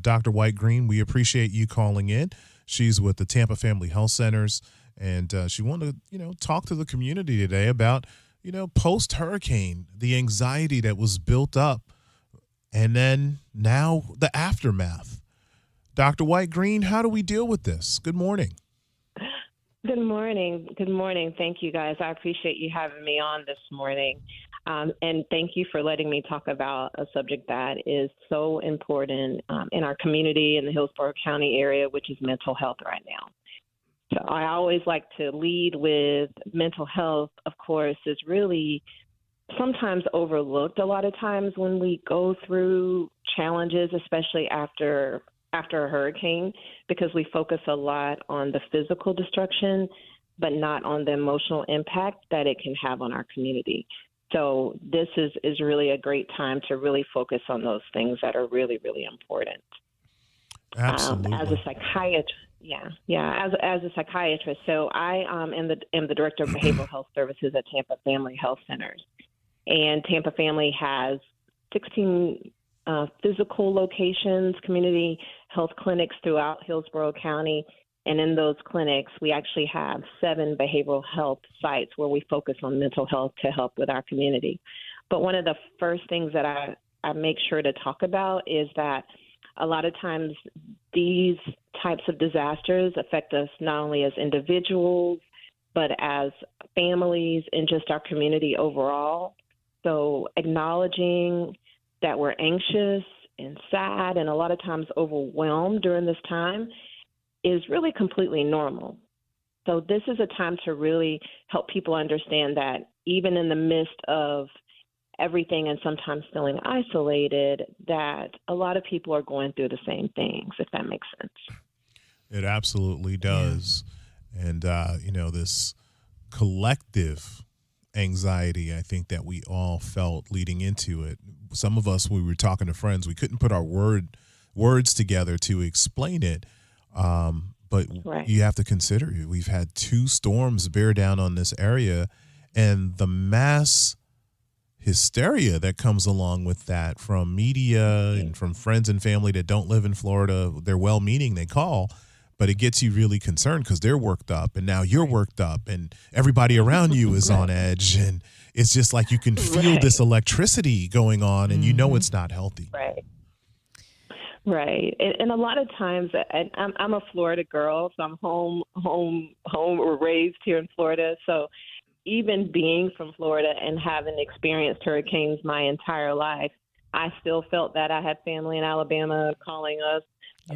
Dr. White Green, we appreciate you calling in. She's with the Tampa Family Health Centers, and she wanted to, talk to the community today about, post-hurricane, the anxiety that was built up, and then now the aftermath. Dr. White Green, how do we deal with this? Good morning. Good morning. Good morning. Thank you, guys. I appreciate you having me on this morning. And thank you for letting me talk about a subject that is so important in our community in the Hillsborough County area, which is mental health right now. So I always like to lead with mental health, of course, is really sometimes overlooked a lot of times when we go through challenges, especially after a hurricane, because we focus a lot on the physical destruction, but not on the emotional impact that it can have on our community. So this is really a great time to really focus on those things that are really, really important. Absolutely. As a psychiatrist, as a psychiatrist, so I am the director of behavioral health services at Tampa Family Health Centers, and Tampa Family has 16 physical locations, community health clinics throughout Hillsborough County. And in those clinics, we actually have 7 behavioral health sites where we focus on mental health to help with our community. But one of the first things that I make sure to talk about is that a lot of times these types of disasters affect us not only as individuals, but as families and just our community overall. So acknowledging that we're anxious and sad and a lot of times overwhelmed during this time is really completely normal. So this is a time to really help people understand that even in the midst of everything and sometimes feeling isolated, that a lot of people are going through the same things, if that makes sense. It absolutely does. Yeah. And, this collective anxiety, I think that we all felt leading into it. Some of us, we were talking to friends, we couldn't put our words together to explain it. But right. You have to consider, we've had 2 storms bear down on this area, and the mass hysteria that comes along with that from media and from friends and family that don't live in Florida. They're well-meaning, they call, but it gets you really concerned because they're worked up, and now you're worked up, and everybody around you is on edge, and it's just like you can feel this electricity going on, and it's not healthy. Right. Right. And a lot of times, I'm a Florida girl, so I'm home or raised here in Florida. So even being from Florida and having experienced hurricanes my entire life, I still felt that I had family in Alabama calling us,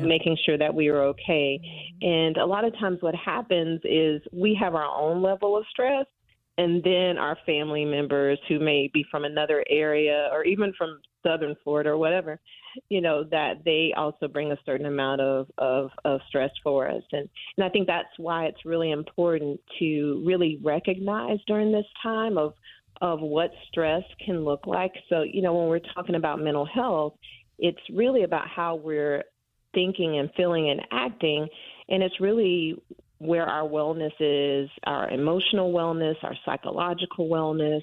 making sure that we were okay. And a lot of times what happens is we have our own level of stress, and then our family members who may be from another area or even from Southern Florida or whatever, that they also bring a certain amount of stress for us. And I think that's why it's really important to really recognize during this time of what stress can look like. So, when we're talking about mental health, it's really about how we're thinking and feeling and acting. And it's really where our wellness is, our emotional wellness, our psychological wellness,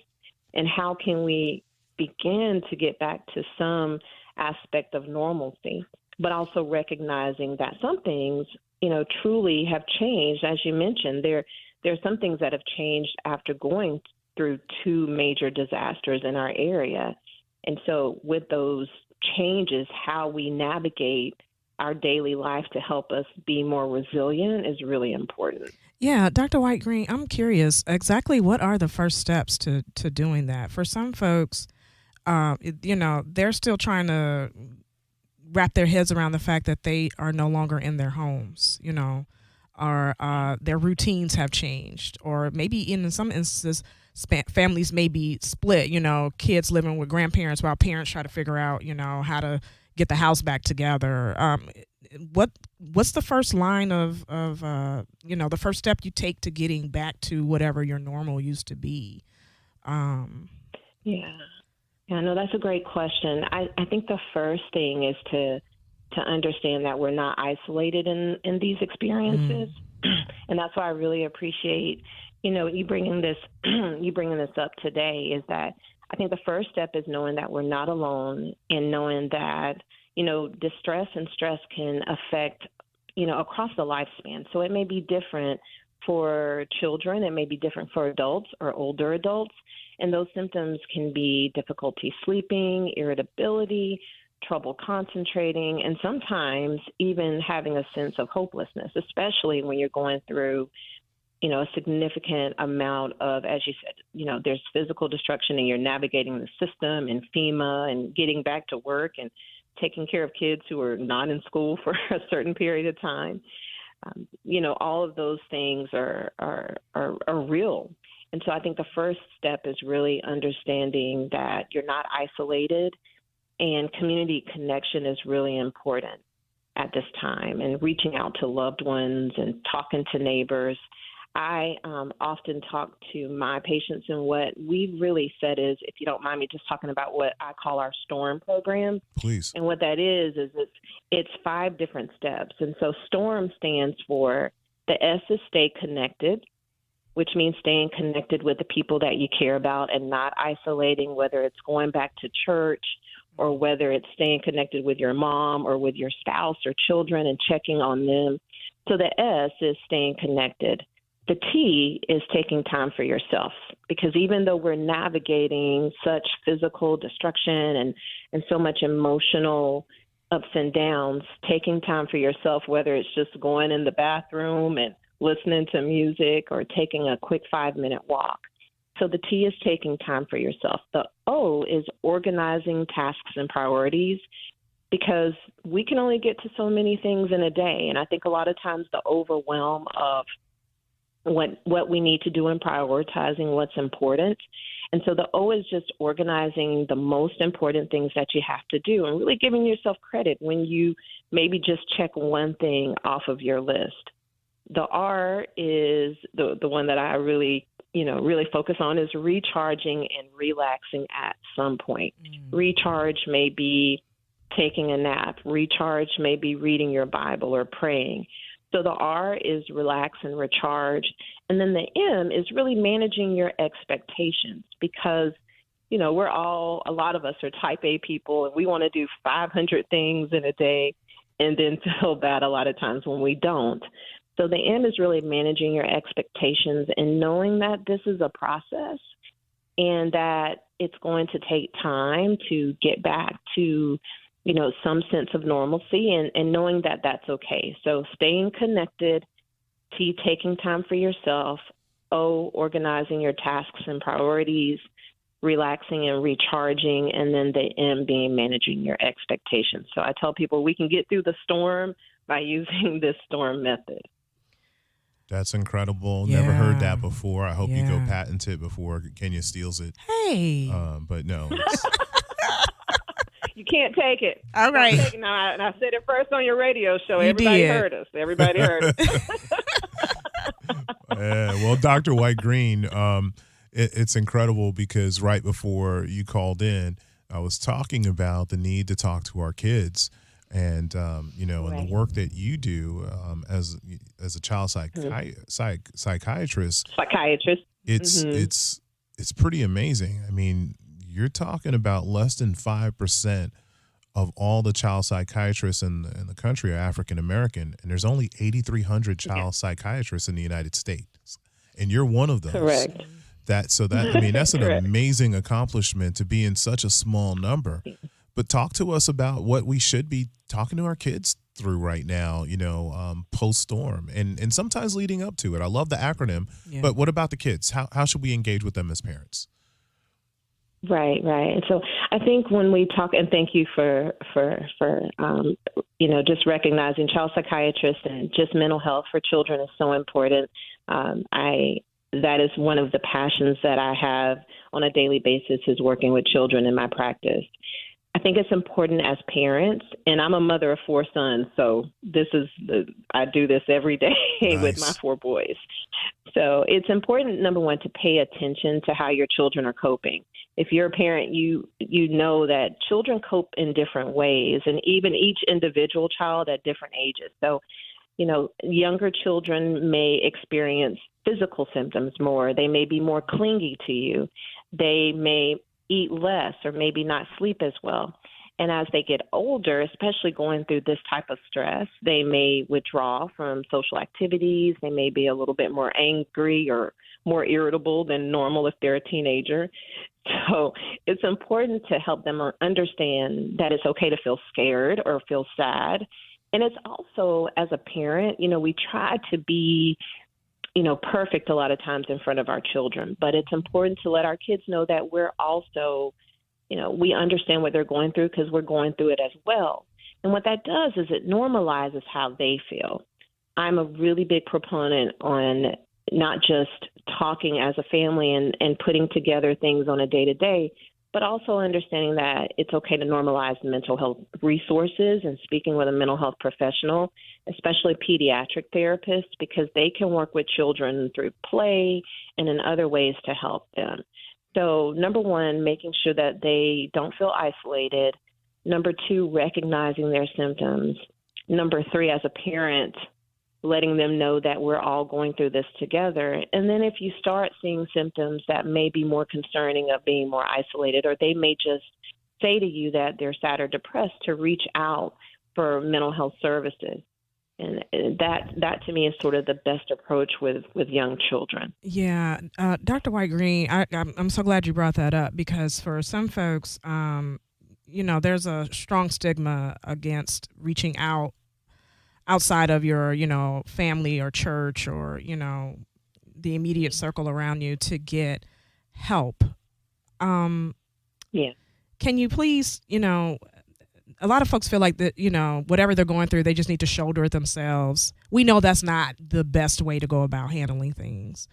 and how can we begin to get back to some aspect of normalcy, but also recognizing that some things, truly have changed. As you mentioned, there's some things that have changed after going through 2 major disasters in our area. And so with those changes, how we navigate our daily life to help us be more resilient is really important. Yeah, Dr. White Green, I'm curious, exactly what are the first steps to doing that? For some folks, they're still trying to wrap their heads around the fact that they are no longer in their homes, or their routines have changed, or maybe in some instances, families may be split, kids living with grandparents while parents try to figure out, how to get the house back together. What's the first line of the first step you take to getting back to whatever your normal used to be? Yeah, no, that's a great question. I think the first thing is to understand that we're not isolated in these experiences. And that's why I really appreciate, you bringing this up today, is that I think the first step is knowing that we're not alone, and knowing that, distress and stress can affect, across the lifespan. So it may be different for children. It may be different for adults or older adults. And those symptoms can be difficulty sleeping, irritability, trouble concentrating, and sometimes even having a sense of hopelessness, especially when you're going through, a significant amount of, as you said, there's physical destruction and you're navigating the system and FEMA and getting back to work and taking care of kids who are not in school for a certain period of time. All of those things are real. And so I think the first step is really understanding that you're not isolated, and community connection is really important at this time, and reaching out to loved ones and talking to neighbors. I often talk to my patients, and what we've really said is, if you don't mind me just talking about what I call our STORM program. Please. And what that is it's 5 different steps. And so STORM stands for, the S is stay connected, which means staying connected with the people that you care about and not isolating, whether it's going back to church or whether it's staying connected with your mom or with your spouse or children and checking on them. So the S is staying connected. The T is taking time for yourself, because even though we're navigating such physical destruction and so much emotional ups and downs, taking time for yourself, whether it's just going in the bathroom and listening to music or taking a quick 5-minute walk. So the T is taking time for yourself. The O is organizing tasks and priorities, because we can only get to so many things in a day. And I think a lot of times the overwhelm of what we need to do in prioritizing what's important. And so the O is just organizing the most important things that you have to do, and really giving yourself credit when you maybe just check one thing off of your list. The R is the one that I really focus on, is recharging and relaxing at some point. Recharge may be taking a nap. Recharge may be reading your Bible or praying. So the R is relax and recharge. And then the M is really managing your expectations, because, a lot of us are type A people, and we want to do 500 things in a day and then feel bad a lot of times when we don't. So the M is really managing your expectations and knowing that this is a process and that it's going to take time to get back to, some sense of normalcy, and knowing that that's okay. So staying connected, T, taking time for yourself, O, organizing your tasks and priorities, relaxing and recharging, and then the M being managing your expectations. So I tell people we can get through the storm by using this STORM method. That's incredible. Yeah. Never heard that before. I hope you go patent it before Kenya steals it. Hey. But no. You can't take it. All right. Take it. Now, and I said it first on your radio show. Everybody heard us. Everybody heard us. Well, Dr. White Green, it's incredible, because right before you called in, I was talking about the need to talk to our kids. And, and the work that you do as a child psychiatrist. It's pretty amazing. I mean, you're talking about less than 5% of all the child psychiatrists in the country are African American, and there's only 8,300 child psychiatrists in the United States, and you're one of those. Correct. That's an amazing accomplishment to be in such a small number. But talk to us about what we should be talking to our kids through right now, post-storm and sometimes leading up to it. I love the acronym, but what about the kids? How should we engage with them as parents? Right. And so I think when we talk, and thank you for just recognizing child psychiatrists and just mental health for children is so important. That is one of the passions that I have on a daily basis, is working with children in my practice. I think it's important as parents, and I'm a mother of 4 sons, so I do this every day with my 4 boys. So it's important, number one, to pay attention to how your children are coping. If you're a parent, you know that children cope in different ways, and even each individual child at different ages. So, younger children may experience physical symptoms more. They may be more clingy to you. They may eat less or maybe not sleep as well. And as they get older, especially going through this type of stress, they may withdraw from social activities. They may be a little bit more angry or more irritable than normal if they're a teenager. So it's important to help them understand that it's okay to feel scared or feel sad. And it's also, as a parent, we try to be, perfect a lot of times in front of our children. But it's important to let our kids know that we're also, we understand what they're going through because we're going through it as well. And what that does is it normalizes how they feel. I'm a really big proponent on not just talking as a family and putting together things on a day-to-day, but also understanding that it's okay to normalize mental health resources and speaking with a mental health professional, especially pediatric therapists, because they can work with children through play and in other ways to help them. So, number one, making sure that they don't feel isolated. Number two, recognizing their symptoms. Number three, as a parent, letting them know that we're all going through this together. And then if you start seeing symptoms that may be more concerning of being more isolated, or they may just say to you that they're sad or depressed, to reach out for mental health services. And that to me is sort of the best approach with young children. Yeah. Dr. White-Green, I'm so glad you brought that up, because for some folks, there's a strong stigma against reaching out outside of your, family or church or, the immediate circle around you to get help. Yeah. Can you please, a lot of folks feel like that, whatever they're going through, they just need to shoulder it themselves. We know that's not the best way to go about handling things.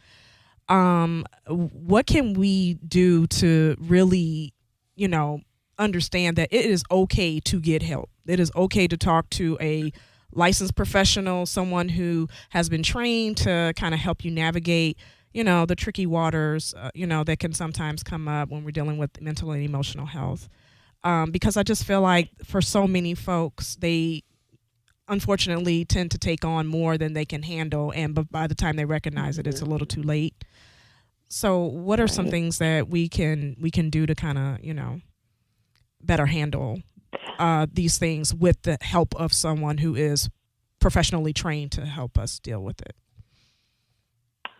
What can we do to really, understand that it is okay to get help? It is okay to talk to a licensed professional, someone who has been trained to kind of help you navigate, the tricky waters, that can sometimes come up when we're dealing with mental and emotional health. Because I just feel like for so many folks, they unfortunately tend to take on more than they can handle. And by the time they recognize it, it's a little too late. So what are some things that we can do to kind of, better handle these things with the help of someone who is professionally trained to help us deal with it?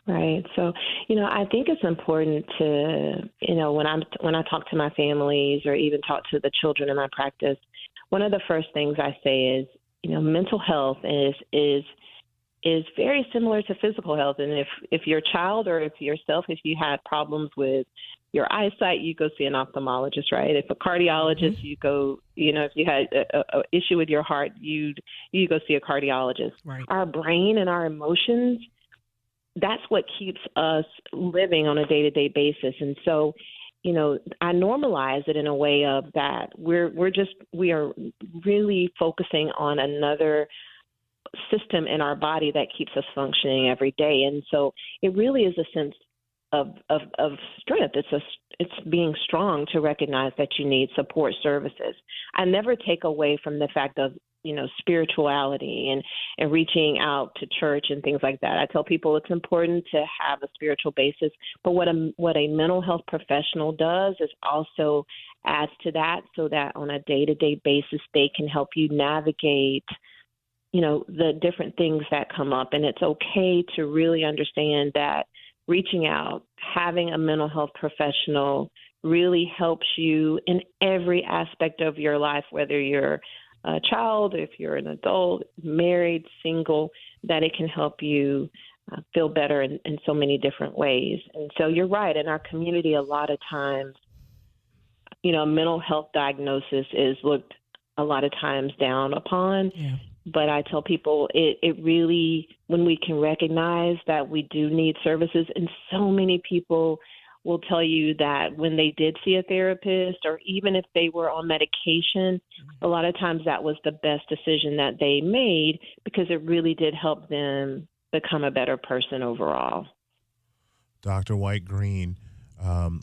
Right. So, I think it's important to, when I talk to my families or even talk to the children in my practice, one of the first things I say is, mental health is very similar to physical health. And if your child or if yourself, if you had problems with your eyesight, you go see an ophthalmologist, right? If a cardiologist, you go, if you had a issue with your heart, you go see a cardiologist. Right. Our brain and our emotions, that's what keeps us living on a day-to-day basis. And so, I normalize it in a way of that we are really focusing on another system in our body that keeps us functioning every day. And so it really is a sense of strength. It's being strong to recognize that you need support services. I never take away from the fact of, spirituality and reaching out to church and things like that. I tell people it's important to have a spiritual basis, but what a mental health professional does is also adds to that, so that on a day-to-day basis, they can help you navigate, the different things that come up. And it's okay to really understand that reaching out, having a mental health professional really helps you in every aspect of your life, whether you're a child, if you're an adult, married, single, that it can help you feel better in so many different ways. And so you're right. In our community, a lot of times, mental health diagnosis is looked a lot of times down upon. Yeah. But I tell people it really, when we can recognize that we do need services, and so many people will tell you that when they did see a therapist, or even if they were on medication, a lot of times that was the best decision that they made, because it really did help them become a better person overall. Dr. White-Green,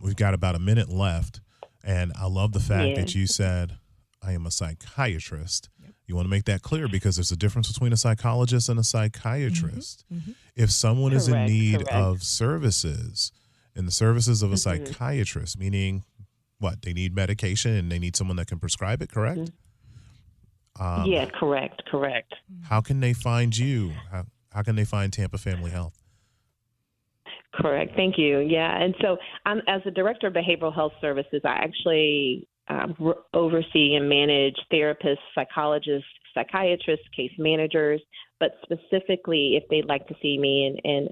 we've got about a minute left, and I love the fact that you said, I am a psychiatrist. You want to make that clear, because there's a difference between a psychologist and a psychiatrist. Mm-hmm. If someone is in need of services, and the services of a psychiatrist, meaning they need medication and they need someone that can prescribe it, correct? Mm-hmm. Yeah, correct. How can they find you? How can they find Tampa Family Health? Correct. Thank you. Yeah. And so as a director of behavioral health services, I actually oversee and manage therapists, psychologists, psychiatrists, case managers, but specifically if they'd like to see me and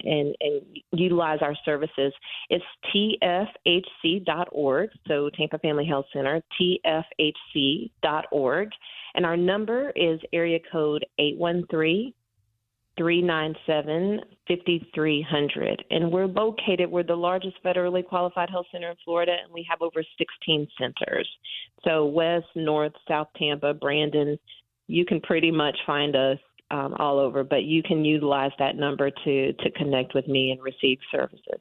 utilize our services, it's TFHC.org. So Tampa Family Health Center, TFHC.org. And our number is area code 813-397-5300. And we're the largest federally qualified health center in Florida, and we have over 16 centers. So West, North, South Tampa, Brandon, you can pretty much find us all over, but you can utilize that number to connect with me and receive services.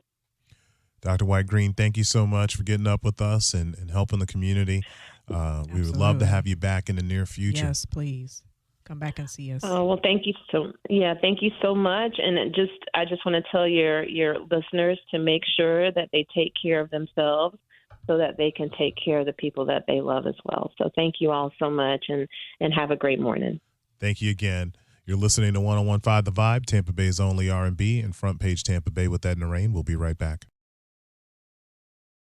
Dr. White Green, thank you so much for getting up with us and helping the community. We would love to have you back in the near future. Yes, please. Come back and see us. Oh, well, thank you so much. And I just want to tell your listeners to make sure that they take care of themselves so that they can take care of the people that they love as well. So thank you all so much and have a great morning. Thank you again. You're listening to 101.5 The Vibe, Tampa Bay's only R&B, and Frontpage Tampa Bay with Edwin Narain. We'll be right back.